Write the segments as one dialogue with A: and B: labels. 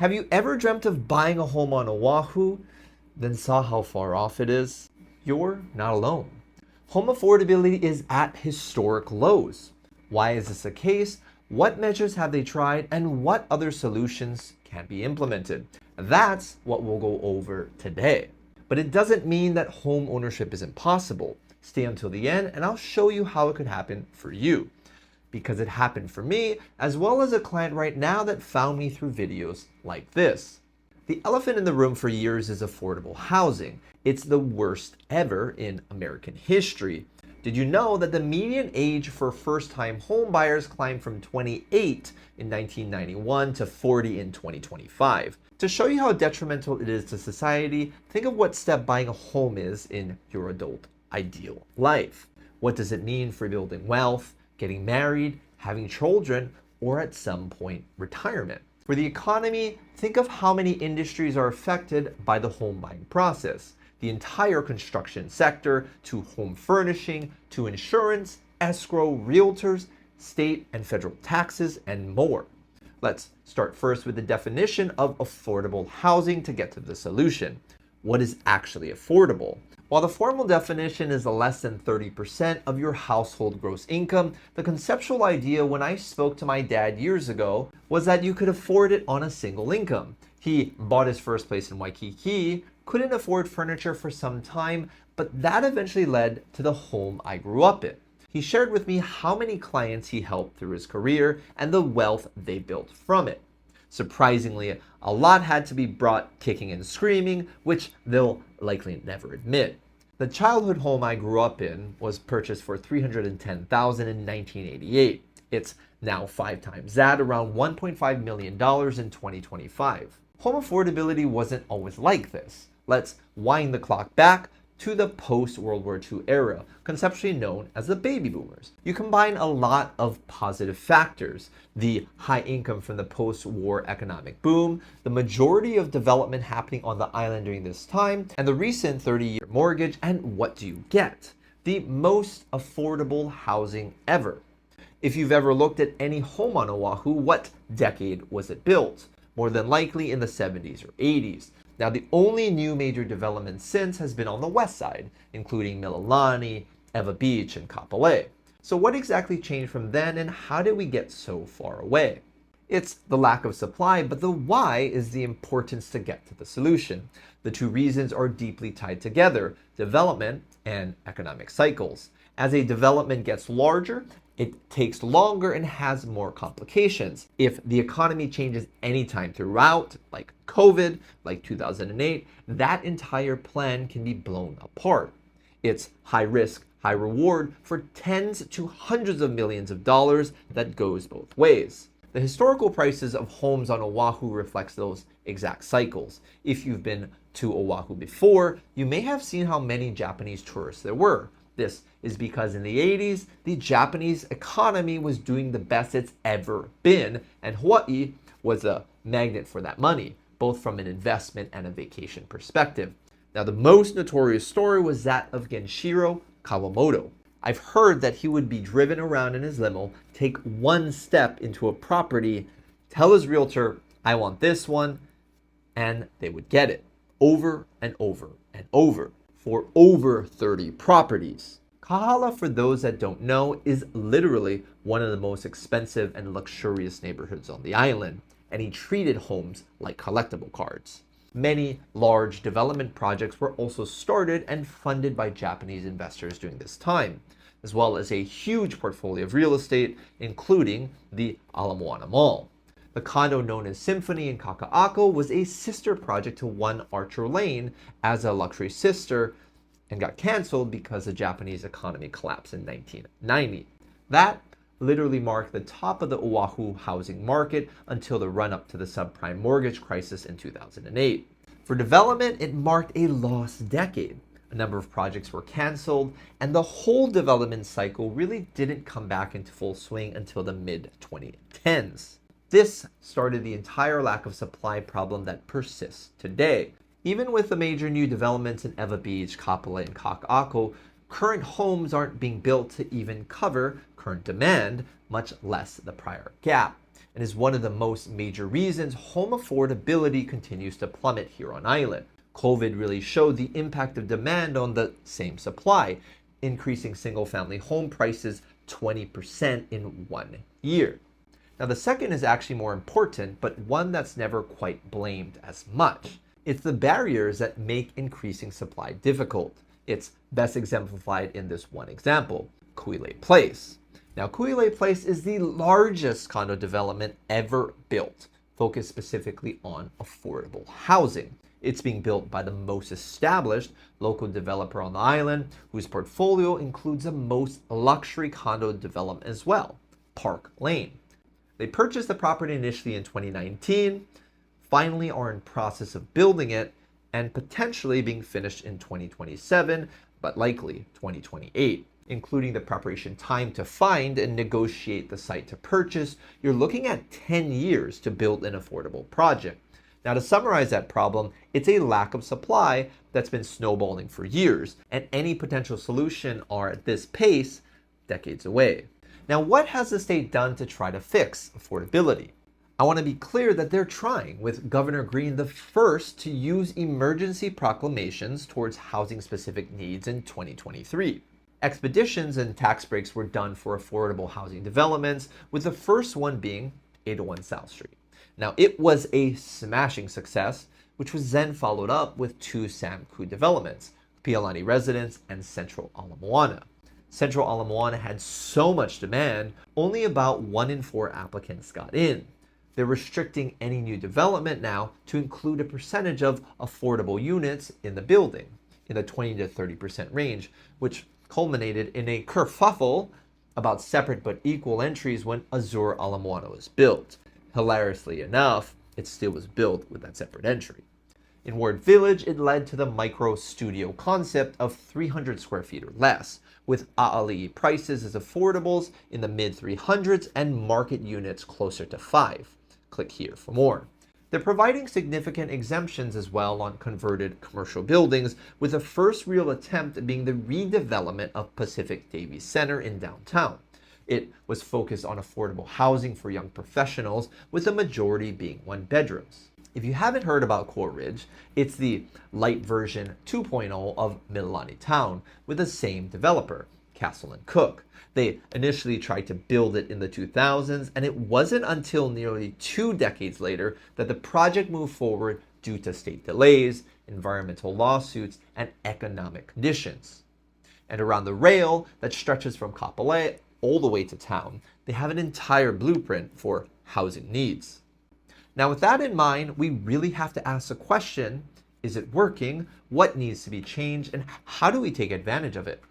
A: Have you ever dreamt of buying a home on Oahu, then saw how far off it is? You're not alone. Home affordability is at historic lows. Why is this the case? What measures have they tried, and what other solutions can be implemented? That's what we'll go over today. But it doesn't mean that home ownership is impossible. Stay until the end and I'll show you how it could happen for you. Because it happened for me, as well as a client right now that found me through videos like this. The elephant in the room for years is affordable housing. It's the worst ever in American history. Did you know that the median age for first-time home buyers climbed from 28 in 1991 to 40 in 2025? To show you how detrimental it is to society, think of what step buying a home is in your adult ideal life. What does it mean for building wealth, getting married, having children, or at some point retirement? For the economy, think of how many industries are affected by the home buying process. The entire construction sector, to home furnishing, to insurance, escrow, realtors, state and federal taxes, and more. Let's start first with the definition of affordable housing to get to the solution. What is actually affordable? While the formal definition is less than 30% of your household gross income, the conceptual idea when I spoke to my dad years ago was that you could afford it on a single income. He bought his first place in Waikiki, couldn't afford furniture for some time, but that eventually led to the home I grew up in. He shared with me how many clients he helped through his career and the wealth they built from it. Surprisingly, a lot had to be brought kicking and screaming, which they'll likely never admit. The childhood home I grew up in was purchased for $310,000 in 1988. It's now 5 times that, around $1.5 million in 2025. Home affordability wasn't always like this. Let's wind the clock back to the post-World War II era, conceptually known as the baby boomers. You combine a lot of positive factors: the high income from the post-war economic boom, the majority of development happening on the island during this time, and the recent 30-year mortgage, and what do you get? The most affordable housing ever. If you've ever looked at any home on Oahu, what decade was it built? More than likely in the 70s or 80s. Now, the only new major development since has been on the west side, including Mililani, Ewa Beach, and Kapolei. So what exactly changed from then, and how did we get so far away? It's the lack of supply, but the why is the importance to get to the solution. The two reasons are deeply tied together: development and economic cycles. As a development gets larger, it takes longer and has more complications. If the economy changes anytime throughout, like COVID, like 2008, that entire plan can be blown apart. It's high risk, high reward for tens to hundreds of millions of dollars that goes both ways. The historical prices of homes on Oahu reflects those exact cycles. If you've been to Oahu before, you may have seen how many Japanese tourists there were. This is because in the 80s, the Japanese economy was doing the best it's ever been, and Hawaii was a magnet for that money, both from an investment and a vacation perspective. Now, the most notorious story was that of Genshiro Kawamoto. I've heard that he would be driven around in his limo, take one step into a property, tell his realtor, "I want this one," and they would get it over and over and over for over 30 properties. Kahala, for those that don't know, is literally one of the most expensive and luxurious neighborhoods on the island, and he treated homes like collectible cards. Many large development projects were also started and funded by Japanese investors during this time, as well as a huge portfolio of real estate, including the Ala Moana Mall. The condo known as Symphony in Kaka'ako was a sister project to One Archer Lane as a luxury sister, and got canceled because the Japanese economy collapsed in 1990. That literally marked the top of the Oahu housing market until the run-up to the subprime mortgage crisis in 2008. For development, it marked a lost decade. A number of projects were canceled, and the whole development cycle really didn't come back into full swing until the mid-2010s. This started the entire lack of supply problem that persists today. Even with the major new developments in Ewa Beach, Kapolei, and Kaka'ako, current homes aren't being built to even cover current demand, much less the prior gap. and is one of the most major reasons home affordability continues to plummet here on island. COVID really showed the impact of demand on the same supply, increasing single-family home prices 20% in 1 year. Now, the second is actually more important, but one that's never quite blamed as much. It's the barriers that make increasing supply difficult. It's best exemplified in this one example, Kuilei Place. Now, Kuilei Place is the largest condo development ever built, focused specifically on affordable housing. It's being built by the most established local developer on the island, whose portfolio includes the most luxury condo development as well, Park Lane. They purchased the property initially in 2019, finally are in process of building it, and potentially being finished in 2027, but likely 2028. Including the preparation time to find and negotiate the site to purchase, you're looking at 10 years to build an affordable project. Now, to summarize that problem, it's a lack of supply that's been snowballing for years, and any potential solution are at this pace decades away. Now, what has the state done to try to fix affordability? I want to be clear that they're trying, with Governor Green the first to use emergency proclamations towards housing-specific needs in 2023. Expeditions and tax breaks were done for affordable housing developments, with the first one being 801 South Street. Now, it was a smashing success, which was then followed up with 2 Samku developments, Pialani Residence and Central Ala Moana. Central Ala Moana had so much demand, only about 1 in 4 applicants got in. They're restricting any new development now to include a percentage of affordable units in the building, in the 20 to 30% range, which culminated in a kerfuffle about separate but equal entries when Azure Ala Moana was built. Hilariously enough, it still was built with that separate entry. In Ward Village, it led to the micro studio concept of 300 square feet or less, with a'ali'i prices as affordables in the mid 300s and market units closer to 5. Click here for more. They're providing significant exemptions as well on converted commercial buildings, with the first real attempt being the redevelopment of Pacific Davies Center in downtown. It was focused on affordable housing for young professionals, with the majority being 1-bedrooms. If you haven't heard about Core Ridge, it's the light version 2.0 of Mililani Town, with the same developer, Castle & Cook. They initially tried to build it in the 2000s, and it wasn't until nearly 2 decades later that the project moved forward due to state delays, environmental lawsuits, and economic conditions. And around the rail that stretches from Kapolei all the way to town, they have an entire blueprint for housing needs. Now, with that in mind, we really have to ask the question, is it working? What needs to be changed? And how do we take advantage of it?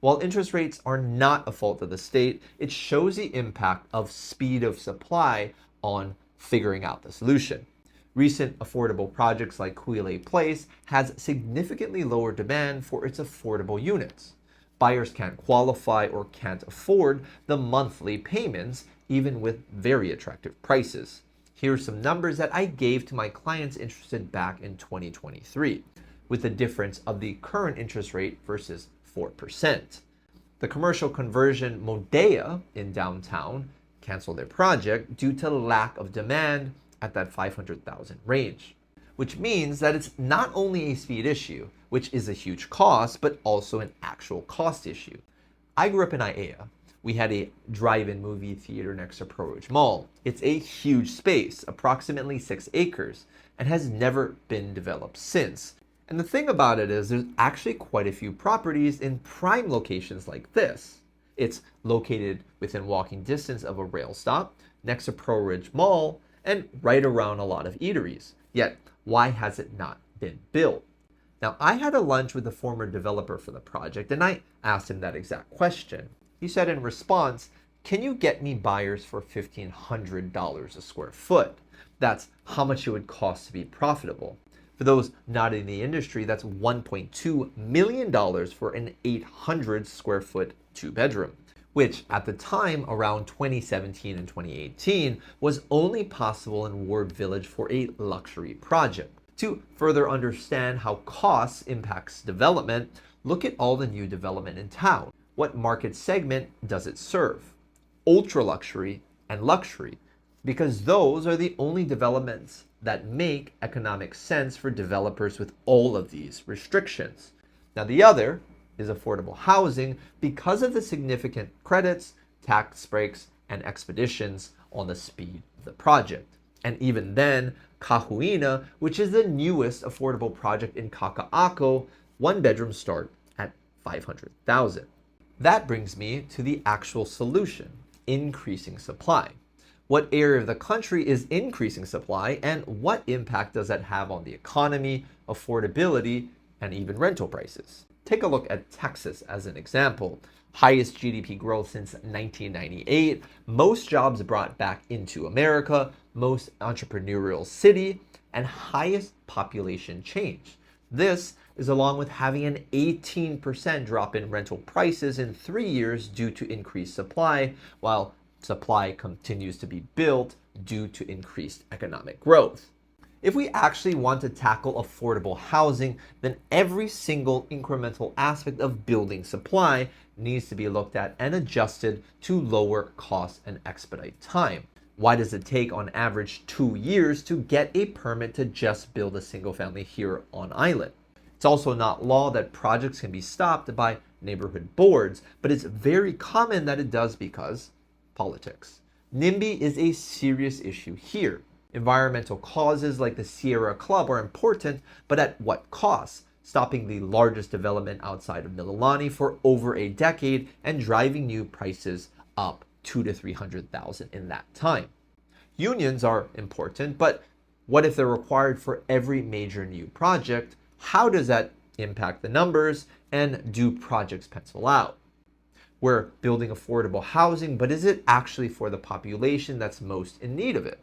A: While interest rates are not a fault of the state, it shows the impact of speed of supply on figuring out the solution. Recent affordable projects like Kuilei Place has significantly lower demand for its affordable units. Buyers can't qualify or can't afford the monthly payments, even with very attractive prices. Here are some numbers that I gave to my clients interested back in 2023, with the difference of the current interest rate versus 4%. The commercial conversion Modea in downtown canceled their project due to lack of demand at that 500,000 range, which means that it's not only a speed issue, which is a huge cost, but also an actual cost issue. I grew up in Aiea. We had a drive-in movie theater next to Pro Ridge Mall. It's a huge space, approximately 6 acres, and has never been developed since. And the thing about it is there's actually quite a few properties in prime locations like this. It's located within walking distance of a rail stop, next to Pro Ridge Mall, and right around a lot of eateries. Yet, why has it not been built? Now, I had a lunch with the former developer for the project, and I asked him that exact question. He said in response, "Can you get me buyers for $1,500 a square foot? That's how much it would cost to be profitable." For those not in the industry, that's $1.2 million for an 800 square foot 2-bedroom, which at the time, around 2017 and 2018, was only possible in Ward Village for a luxury project. To further understand how costs impacts development, look at all the new development in town. What market segment does it serve? Ultra luxury and luxury. because those are the only developments that make economic sense for developers with all of these restrictions. Now, the other is affordable housing because of the significant credits, tax breaks, and expeditions on the speed of the project. And even then, Kahuina, which is the newest affordable project in Kaka'ako, one bedrooms start at $500,000. That brings me to the actual solution, increasing supply. What area of the country is increasing supply, and what impact does that have on the economy, affordability, and even rental prices? Take a look at Texas as an example. Highest GDP growth since 1998, most jobs brought back into America, most entrepreneurial city, and highest population change. This is along with having an 18% drop in rental prices in 3 years due to increased supply, while supply continues to be built due to increased economic growth. If we actually want to tackle affordable housing, then every single incremental aspect of building supply needs to be looked at and adjusted to lower costs and expedite time. Why does it take on average 2 years to get a permit to just build a single family here on island? It's also not law that projects can be stopped by neighborhood boards, but it's very common that it does because politics. NIMBY is a serious issue here. Environmental causes like the Sierra Club are important, but at what cost? Stopping the largest development outside of Mililani for over a decade and driving new prices up 200,000 to 300,000 in that time. Unions are important, but what if they're required for every major new project? How does that impact the numbers, and do projects pencil out? We're building affordable housing, but is it actually for the population that's most in need of it?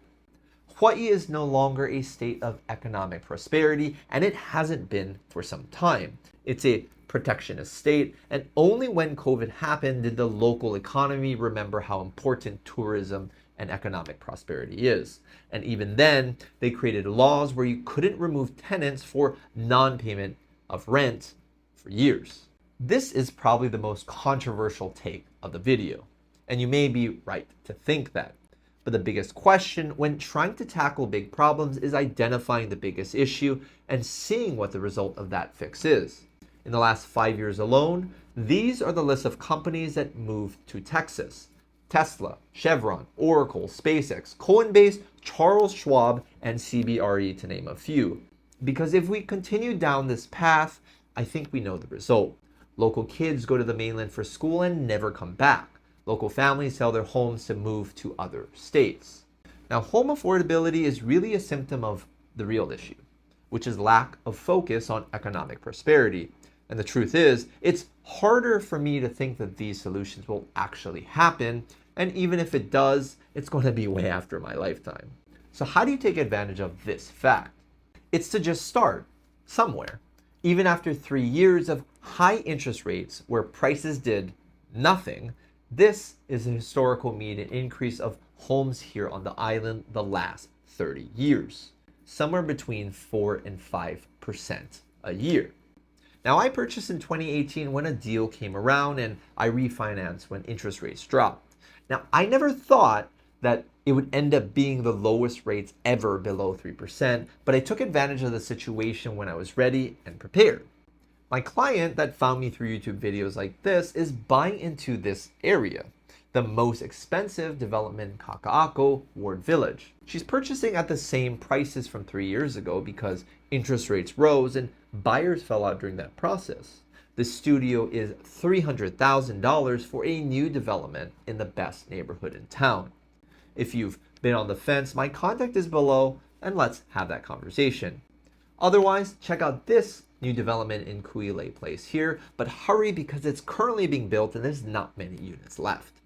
A: Hawaii is no longer a state of economic prosperity, and it hasn't been for some time. It's a protectionist state, and only when COVID happened did the local economy remember how important tourism and economic prosperity is. And even then, they created laws where you couldn't remove tenants for non-payment of rent for years. This is probably the most controversial take of the video, and you may be right to think that. But the biggest question when trying to tackle big problems is identifying the biggest issue and seeing what the result of that fix is. In the last 5 years alone, these are the list of companies that moved to Texas: Tesla, Chevron, Oracle, SpaceX, Coinbase, Charles Schwab, and CBRE, to name a few. Because if we continue down this path, I think we know the result. Local kids go to the mainland for school and never come back. Local families sell their homes to move to other states. Now, home affordability is really a symptom of the real issue, which is lack of focus on economic prosperity. And the truth is, it's harder for me to think that these solutions will actually happen. And even if it does, it's going to be way after my lifetime. So how do you take advantage of this fact? It's to just start somewhere. Even after 3 years of high interest rates where prices did nothing, this is a historical median increase of homes here on the island the last 30 years, somewhere between 4 and 5% a year. Now, I purchased in 2018 when a deal came around, and I refinanced when interest rates dropped. Now, I never thought that it would end up being the lowest rates ever below 3%, but I took advantage of the situation when I was ready and prepared. My client that found me through YouTube videos like this is buying into this area, the most expensive development in Kaka'ako, Ward Village. She's purchasing at the same prices from 3 years ago because interest rates rose and buyers fell out during that process. The studio is $300,000 for a new development in the best neighborhood in town. If you've been on the fence, my contact is below, and let's have that conversation. Otherwise, check out this new development in Kuilei Place here, but hurry because it's currently being built and there's not many units left.